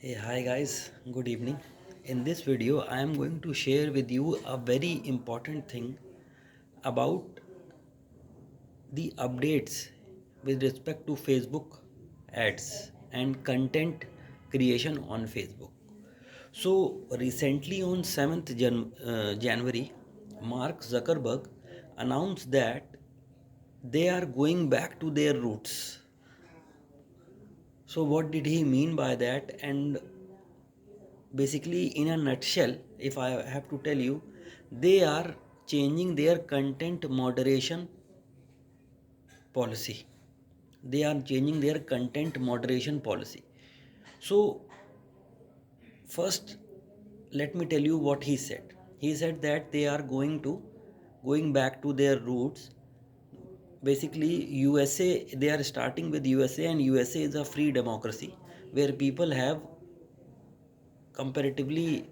Hey, hi guys, good evening. In this video, I am going to share with you a very important thing about the updates with respect to Facebook ads and content creation on Facebook. So, recently on 7th January, Mark Zuckerberg announced that they are going back to their roots. So, what did he mean by that? And basically, in a nutshell, if I have to tell you, they are changing their content moderation policy. They are changing their content moderation policy. So first, let me tell you what he said. He said that they are going back to their roots. Basically, USA, they are starting with USA, and USA is a free democracy where people have comparatively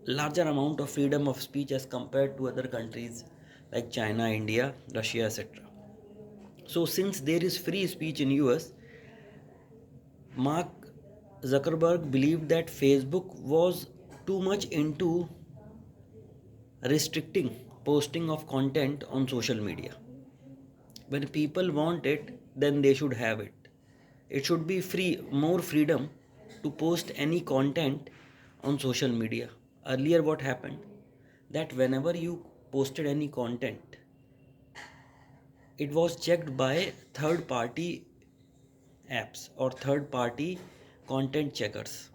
larger amount of freedom of speech as compared to other countries like China, India, Russia, etc. So since there is free speech in US, Mark Zuckerberg believed that Facebook was too much into restricting posting of content on social media. When people want it, then they should have it. It should be free, more freedom to post any content on social media. Earlier, what happened? That whenever you posted any content, it was checked by third party apps or third party content checkers.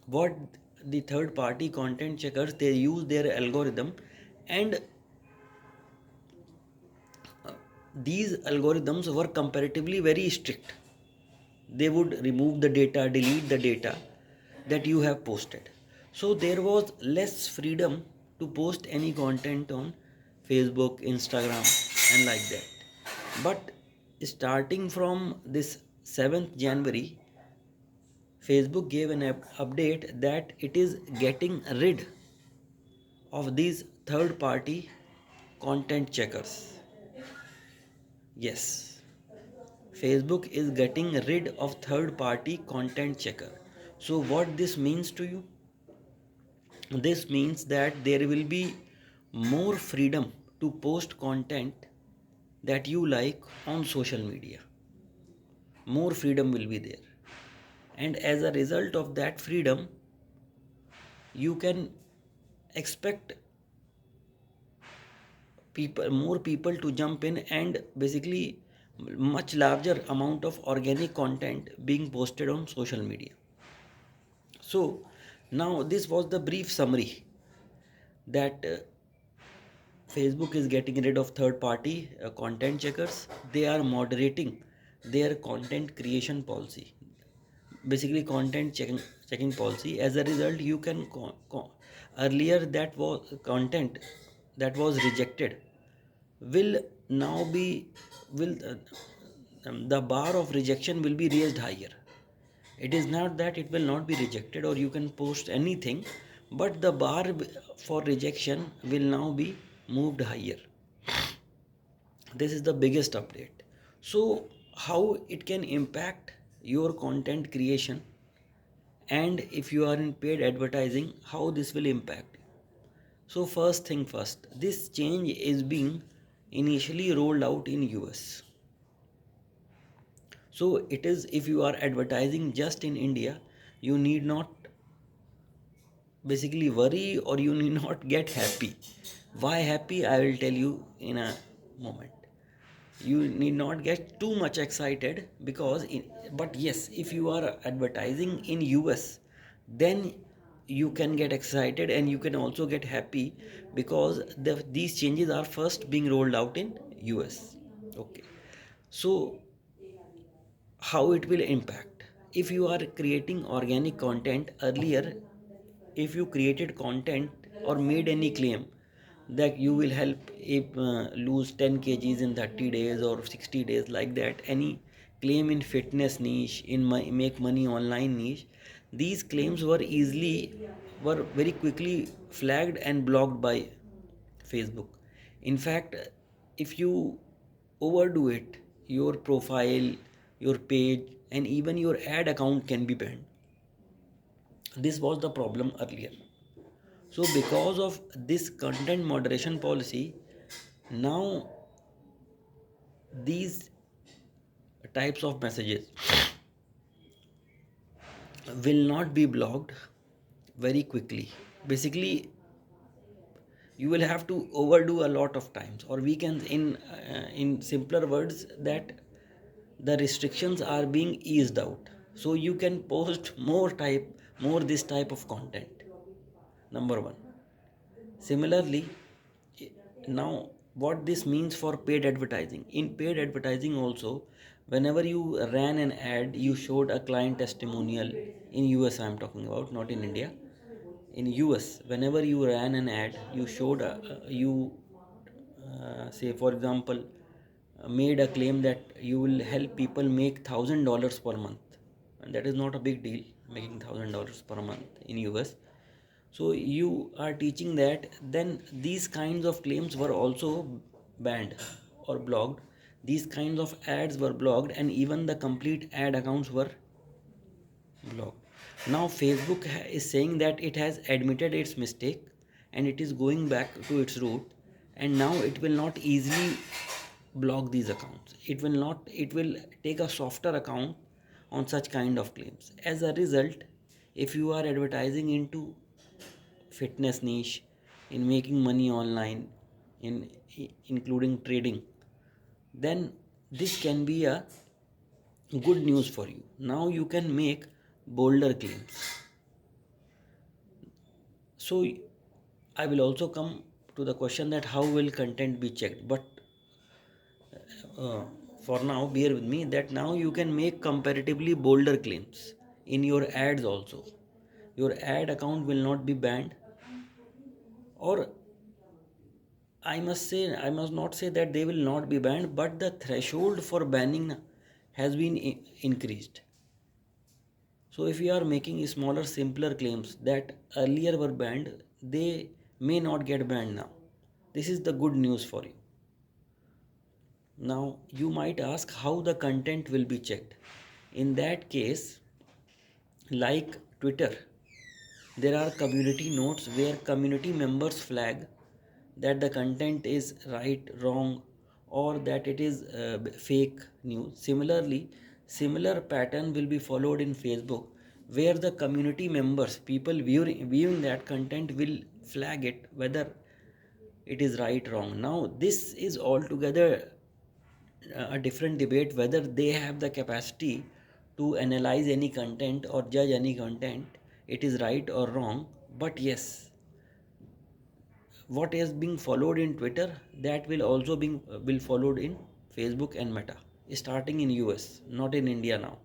What the third party content checkers, they use their algorithm, and these algorithms were comparatively very strict. They would remove the data, delete the data that you have posted. So there was less freedom to post any content on Facebook, Instagram, and like that. But starting from this 7th January, Facebook gave an update that it is getting rid of these third party content checkers. Yes, Facebook is getting rid of third party content checker. So what this means to you? This means that there will be more freedom to post content that you like on social media. More freedom will be there. And as a result of that freedom, you can expect more people to jump in, and basically much larger amount of organic content being posted on social media. So now this was the brief summary that Facebook is getting rid of third party content checkers. They are moderating their content creation policy, basically content checking policy. As a result, you can earlier that was content that was rejected will now be will the bar of rejection will be raised higher. It is not that it will not be rejected or you can post anything, but the bar for rejection will now be moved higher. This is the biggest update. So how it can impact your content creation, and if you are in paid advertising, how this will impact? So first thing first, this change is being initially rolled out in US. So it is, if you are advertising just in India, you need not basically worry or you need not get happy. Why happy? I will tell you in a moment. You need not get too much excited but yes, if you are advertising in US, then you can get excited and you can also get happy because these changes are first being rolled out in US. Okay. So how it will impact? If you are creating organic content earlier, if you created content or made any claim that you will help if lose 10 kgs in 30 days or 60 days, like that, any claim in fitness niche, in my make money online niche, these claims were very quickly flagged and blocked by Facebook. In fact, if you overdo it, your profile, your page, and even your ad account can be banned. This was the problem earlier. So because of this content moderation policy, now these types of messages will not be blocked very quickly. Basically, you will have to overdo a lot of times, or we can in simpler words that the restrictions are being eased out, so you can post more this type of content. Number one. Similarly, now what this means for paid advertising. In paid advertising also, whenever you ran an ad, you showed a client testimonial. In US I am talking about, not in India. In US, whenever you ran an ad, you showed you say for example made a claim that you will help people make $1,000 per month, and that is not a big deal, making $1,000 per month in US. So you are teaching that, then these kinds of claims were also banned or blocked. These kinds of ads were blocked, and even the complete ad accounts were blocked. Now Facebook is saying that it has admitted its mistake and it is going back to its root, and now it will not easily block these accounts. It will take a softer account on such kind of claims. As a result, if you are advertising into fitness niche, in making money online, in including trading, then this can be a good news for you. Now you can make bolder claims. So I will also come to the question that how will content be checked, but uh, for now bear with me that now you can make comparatively bolder claims in your ads also. Your ad account will not be banned, or I must not say that they will not be banned, but the threshold for banning has been increased. So if you are making smaller, simpler claims that earlier were banned, they may not get banned now. This is the good news for you. Now you might ask how the content will be checked. In that case, like Twitter, there are community notes where community members flag that the content is right, wrong, or that it is fake news. Similarly, similar pattern will be followed in Facebook, where the community members, people viewing that content, will flag it whether it is right, wrong. Now, this is altogether a different debate whether they have the capacity to analyze any content or judge any content, it is right or wrong. But yes, what is being followed in Twitter, that will also be will followed in Facebook and Meta, starting in US, not in India now.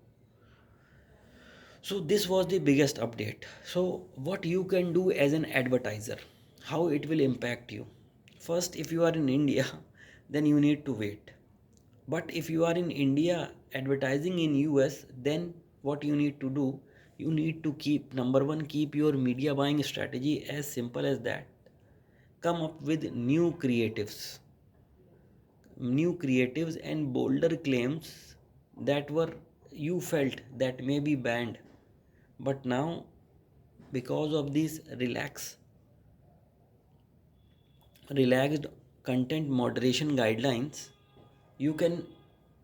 So this was the biggest update. So what you can do as an advertiser, how it will impact you. First, if you are in India, then you need to wait. But if you are in India advertising in US, then what you need to do, you need to keep, number one, keep your media buying strategy as simple as that. Come up with new creatives and bolder claims that were you felt that may be banned, but now because of these relaxed content moderation guidelines, you can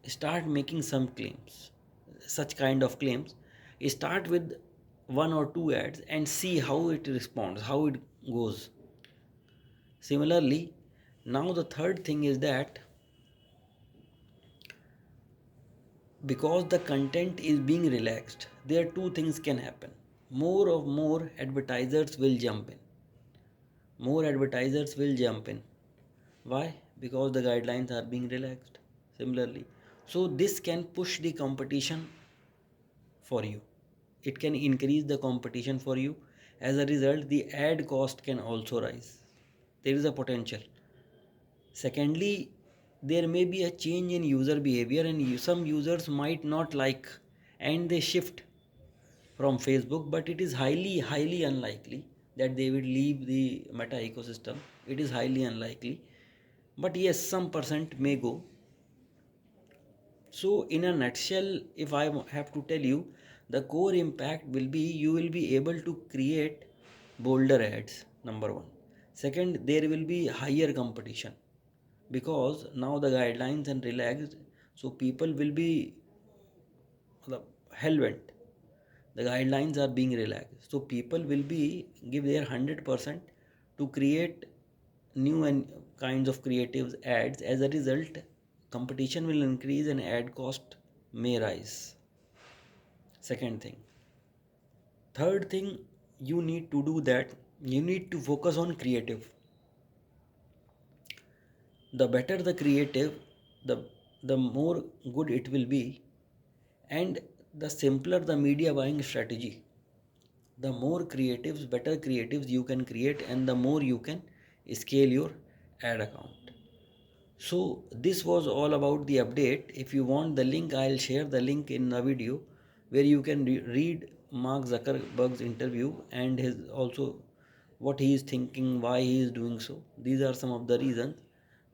start making some claims, such kind of claims. Start with one or two ads and see how it responds, how it goes. Similarly, now the third thing is that because the content is being relaxed, there two things can happen. More advertisers will jump in. More advertisers will jump in. Why? Because the guidelines are being relaxed. Similarly, so this can push the competition for you. It can increase the competition for you. As a result, the ad cost can also rise. There is a potential. Secondly, there may be a change in user behavior, and some users might not like, and they shift from Facebook, but it is highly unlikely that they will leave the Meta ecosystem. It is highly unlikely. But yes, some percent may go. So, in a nutshell, if I have to tell you, The core impact will be you will be able to create bolder ads, number one. Second, there will be higher competition because now the guidelines and relaxed, so people will be hell bent. The guidelines are being relaxed, so people will be give their 100% to create new and kinds of creative ads. As a result, competition will increase and ad cost may rise. Second thing. Third thing, you need to do that, you need to focus on creative. The better the creative, the the more good it will be, and the simpler the media buying strategy. The more creatives, better creatives you can create, and the more you can scale your ad account. So this was all about the update. If you want the link, I'll share the link in the video where you can read Mark Zuckerberg's interview and his also what he is thinking, why he is doing so. These are some of the reasons.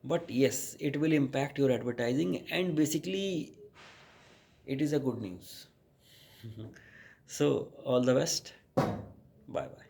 But yes, it will impact your advertising, and basically it is a good news. So all the best. Bye bye.